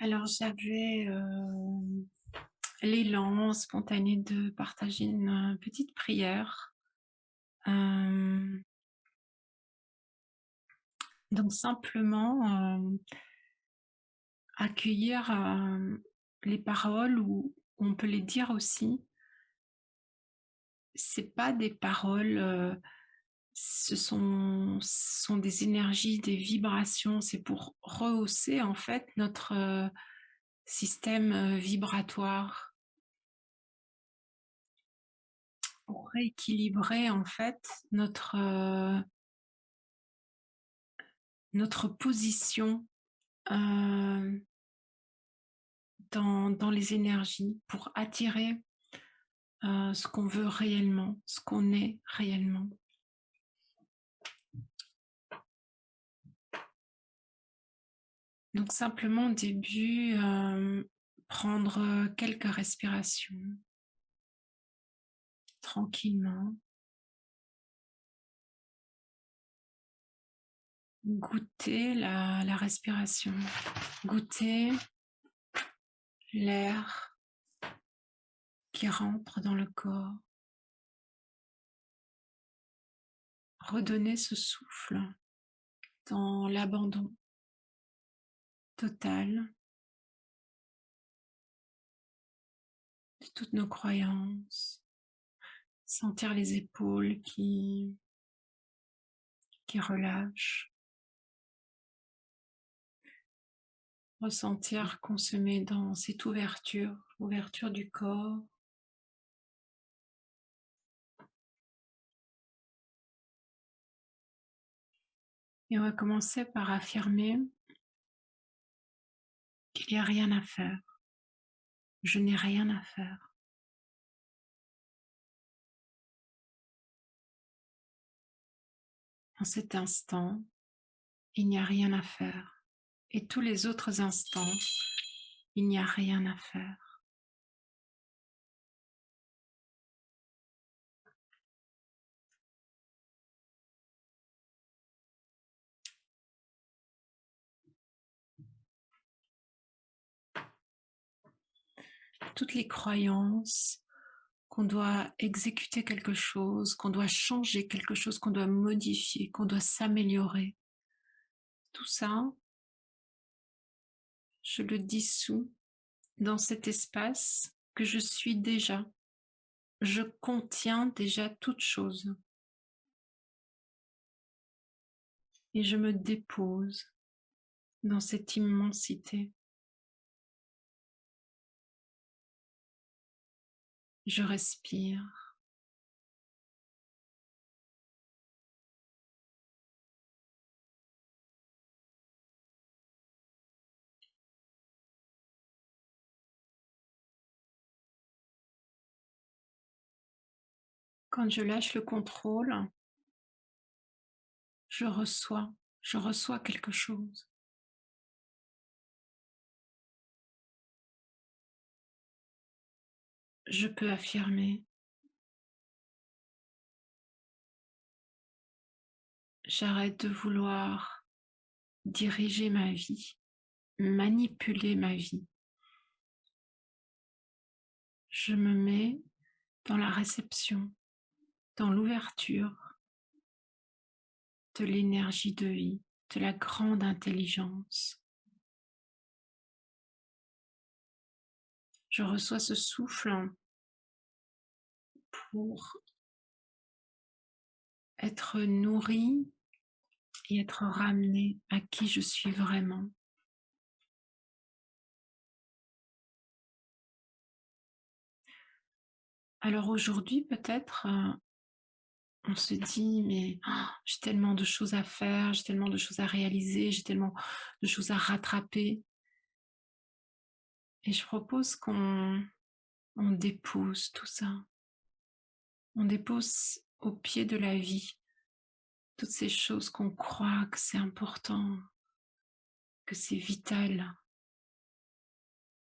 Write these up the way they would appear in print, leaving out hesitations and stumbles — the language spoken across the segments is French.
Alors j'avais l'élan spontané de partager une petite prière. Euh, donc simplement accueillir les paroles ou on peut les dire aussi. C'est pas des paroles, ce sont des énergies, des vibrations. C'est pour rehausser en fait notre système vibratoire, pour rééquilibrer en fait notre position euh, dans les énergies, pour attirer ce qu'on veut réellement, ce qu'on est réellement. Donc simplement au début, prendre quelques respirations tranquillement, goûter la respiration, goûter l'air qui rentre dans le corps, redonner ce souffle dans l'abandon total de toutes nos croyances, sentir les épaules qui relâchent, ressentir qu'on se met dans cette ouverture du corps. Et on va commencer par affirmer qu'il n'y a rien à faire. Je n'ai rien à faire. En cet instant, il n'y a rien à faire. Et tous les autres instants, il n'y a rien à faire. Toutes les croyances qu'on doit exécuter quelque chose, qu'on doit changer quelque chose, qu'on doit modifier, qu'on doit s'améliorer, tout ça, je le dissous dans cet espace que je suis déjà. Je contiens déjà toute chose. Et je me dépose dans cette immensité. Je respire. Quand je lâche le contrôle, je reçois quelque chose. Je peux affirmer, j'arrête de vouloir diriger ma vie, manipuler ma vie. Je me mets dans la réception, dans l'ouverture de l'énergie de vie, de la grande intelligence. Je reçois ce souffle pour être nourri et être ramené à qui je suis vraiment. Alors aujourd'hui, peut-être, on se dit, mais j'ai tellement de choses à faire, j'ai tellement de choses à réaliser, j'ai tellement de choses à rattraper. Et je propose qu'on dépose tout ça. On dépose au pied de la vie toutes ces choses qu'on croit que c'est important, que c'est vital.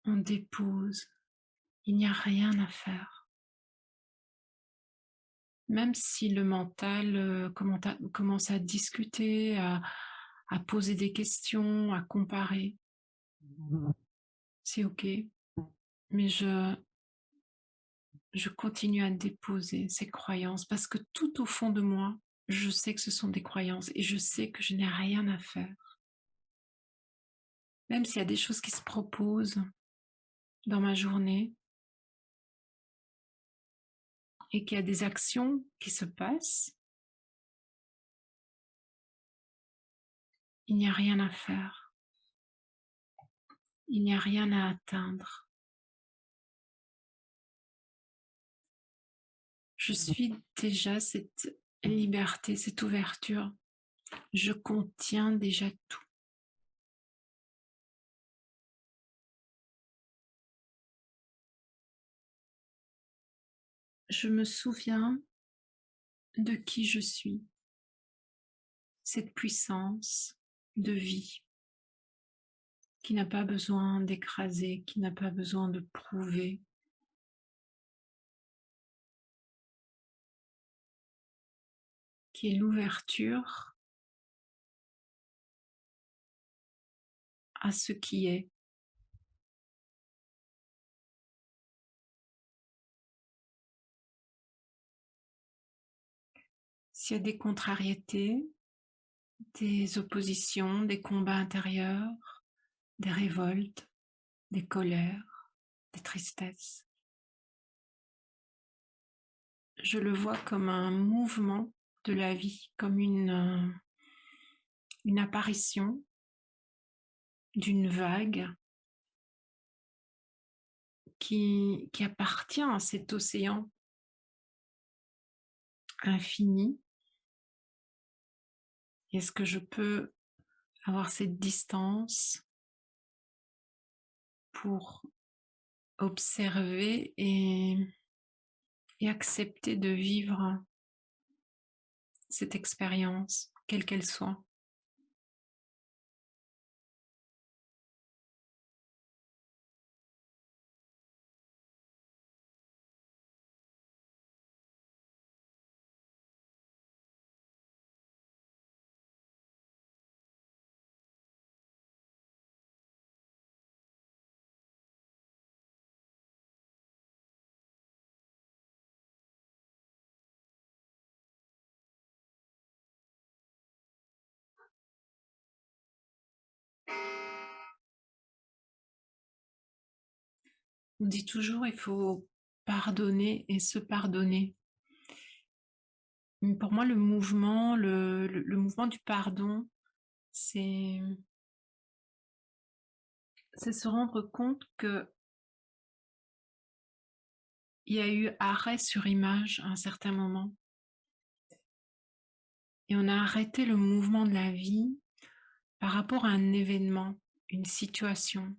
On dépose. Il n'y a rien à faire. Même si le mental commence à discuter, à poser des questions, à comparer, c'est ok, mais je continue à déposer ces croyances parce que tout au fond de moi, je sais que ce sont des croyances et je sais que je n'ai rien à faire. Même s'il y a des choses qui se proposent dans ma journée et qu'il y a des actions qui se passent, il n'y a rien à faire. Il n'y a rien à atteindre. Je suis déjà cette liberté, cette ouverture. Je contiens déjà tout. Je me souviens de qui je suis, cette puissance de vie qui n'a pas besoin d'écraser, qui n'a pas besoin de prouver, qui est l'ouverture à ce qui est. S'il y a des contrariétés, des oppositions, des combats intérieurs, des révoltes, des colères, des tristesses, je le vois comme un mouvement de la vie, comme une apparition d'une vague qui appartient à cet océan infini. Est-ce que je peux avoir cette distance pour observer et accepter de vivre cette expérience, quelle qu'elle soit? On dit toujours il faut pardonner et se pardonner. Pour moi, le mouvement, le mouvement du pardon, c'est se rendre compte que il y a eu arrêt sur image à un certain moment. Et on a arrêté le mouvement de la vie par rapport à un événement, une situation.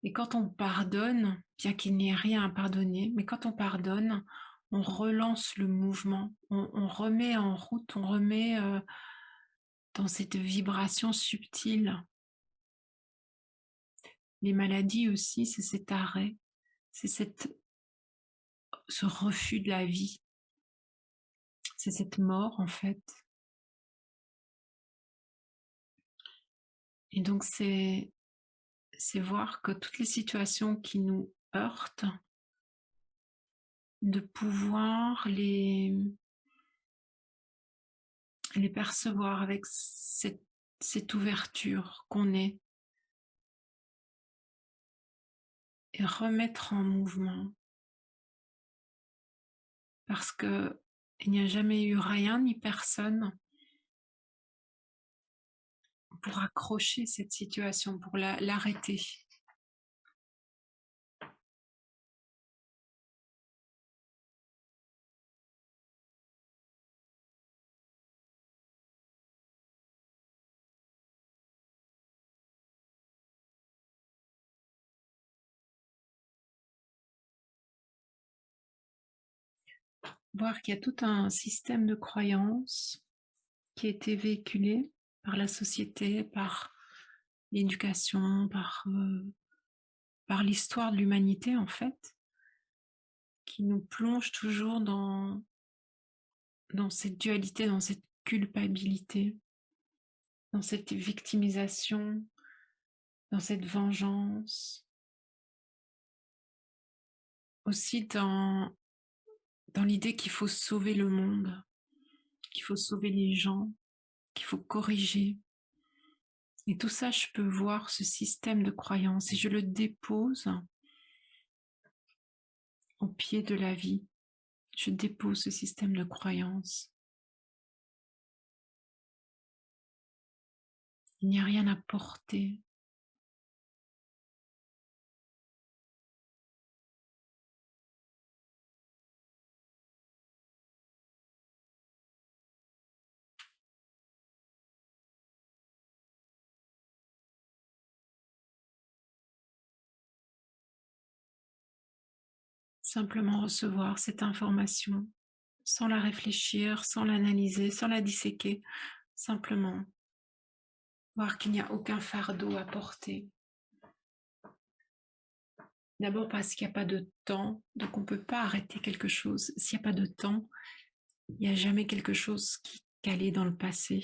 Et quand on pardonne, bien qu'il n'y ait rien à pardonner, mais quand on pardonne, on relance le mouvement, on remet en route, on remet dans cette vibration subtile. Les maladies aussi, c'est cet arrêt, c'est ce refus de la vie, c'est cette mort en fait. Et donc c'est voir que toutes les situations qui nous heurtent, de pouvoir les percevoir avec cette ouverture qu'on est et remettre en mouvement. Parce que il n'y a jamais eu rien ni personne pour accrocher cette situation, pour l'arrêter. Voir qu'il y a tout un système de croyances qui a été véhiculé par la société, par l'éducation, par l'histoire de l'humanité en fait, qui nous plonge toujours dans cette dualité, dans cette culpabilité, dans cette victimisation, dans cette vengeance, aussi dans l'idée qu'il faut sauver le monde, qu'il faut sauver les gens, qu'il faut corriger. Et tout ça, je peux voir ce système de croyance et je le dépose au pied de la vie. Je dépose ce système de croyance. Il n'y a rien à porter. Simplement recevoir cette information sans la réfléchir, sans l'analyser, sans la disséquer. Simplement voir qu'il n'y a aucun fardeau à porter. D'abord parce qu'il n'y a pas de temps, donc on ne peut pas arrêter quelque chose. S'il n'y a pas de temps, il n'y a jamais quelque chose qui est calé dans le passé.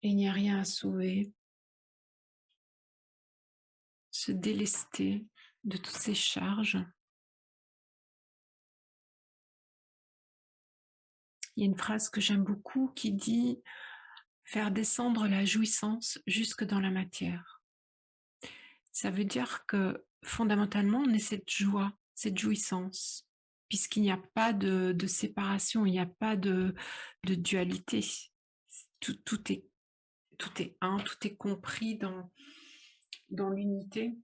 Et il n'y a rien à sauver. Se délester de toutes ces charges. Il y a une phrase que j'aime beaucoup qui dit « faire descendre la jouissance jusque dans la matière ». Ça veut dire que fondamentalement, on est cette joie, cette jouissance, puisqu'il n'y a pas de séparation, il n'y a pas de dualité. Tout est un, tout est compris dans l'unité.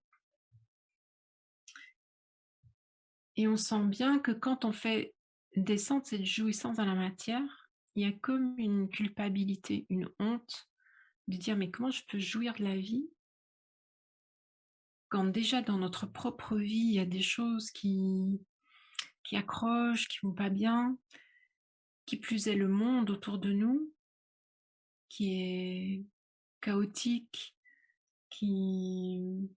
Et on sent bien que quand on fait descendre cette jouissance dans la matière, il y a comme une culpabilité, une honte de dire mais comment je peux jouir de la vie quand déjà dans notre propre vie, il y a des choses qui accrochent, qui vont pas bien, qui plus est le monde autour de nous, qui est chaotique, qui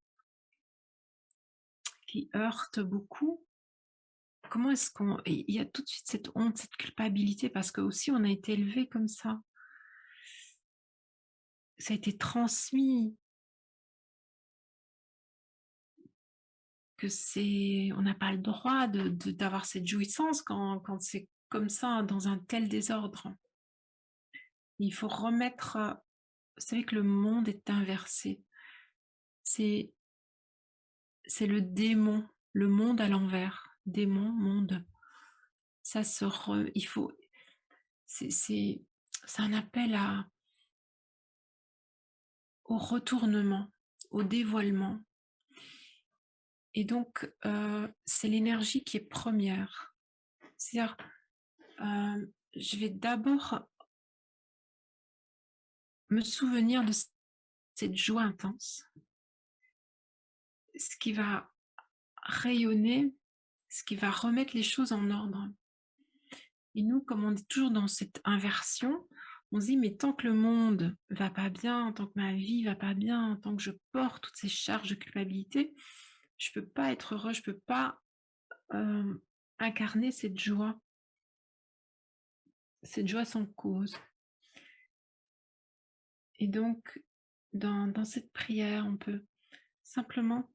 heurte beaucoup. Comment est-ce qu'on... Il y a tout de suite cette honte, cette culpabilité, parce que aussi on a été élevé comme ça. Ça a été transmis, que on n'a pas le droit d'avoir cette jouissance quand c'est comme ça, dans un tel désordre. Il faut remettre, vous savez que le monde est inversé. C'est le démon, le monde à l'envers. Démon, monde. Ça il faut, c'est un appel au retournement, au dévoilement. Et donc, c'est l'énergie qui est première. C'est-à-dire, je vais d'abord me souvenir de cette joie intense, ce qui va rayonner, ce qui va remettre les choses en ordre. Et nous, comme on est toujours dans cette inversion, on se dit, mais tant que le monde va pas bien, tant que ma vie va pas bien, tant que je porte toutes ces charges de culpabilité, je peux pas être heureux, je peux pas incarner cette joie sans cause. Et donc, dans cette prière, on peut simplement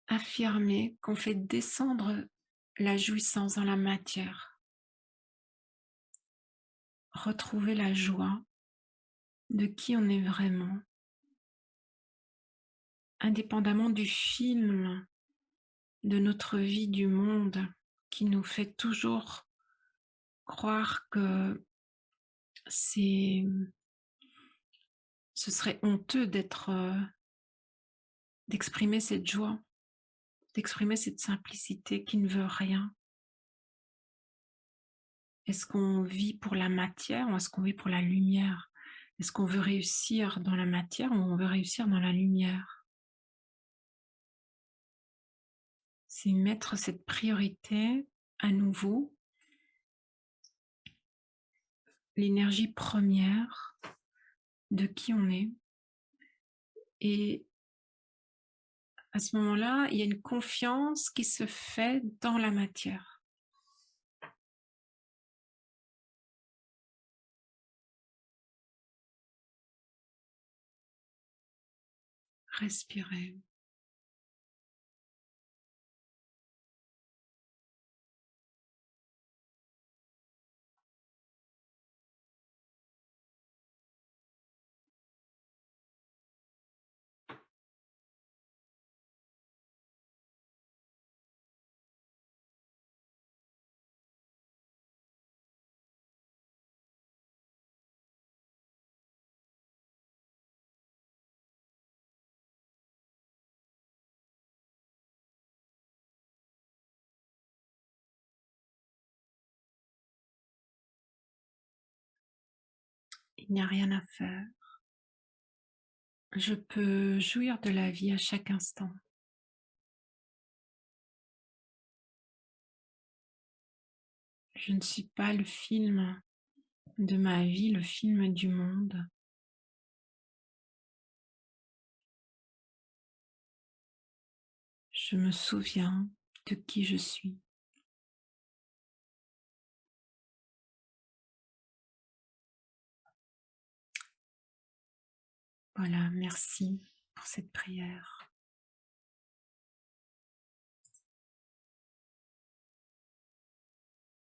affirmer qu'on fait descendre la jouissance dans la matière, retrouver la joie de qui on est vraiment, indépendamment du film de notre vie du monde qui nous fait toujours croire que ce serait honteux d'exprimer cette joie, d'exprimer cette simplicité qui ne veut rien. Est-ce qu'on vit pour la matière ou est-ce qu'on vit pour la lumière? Est-ce qu'on veut réussir dans la matière ou on veut réussir dans la lumière? C'est mettre cette priorité à nouveau, l'énergie première de qui on est. Et à ce moment-là, il y a une confiance qui se fait dans la matière. Respirez. Il n'y a rien à faire. Je peux jouir de la vie à chaque instant. Je ne suis pas le film de ma vie, le film du monde. Je me souviens de qui je suis. Voilà, merci pour cette prière.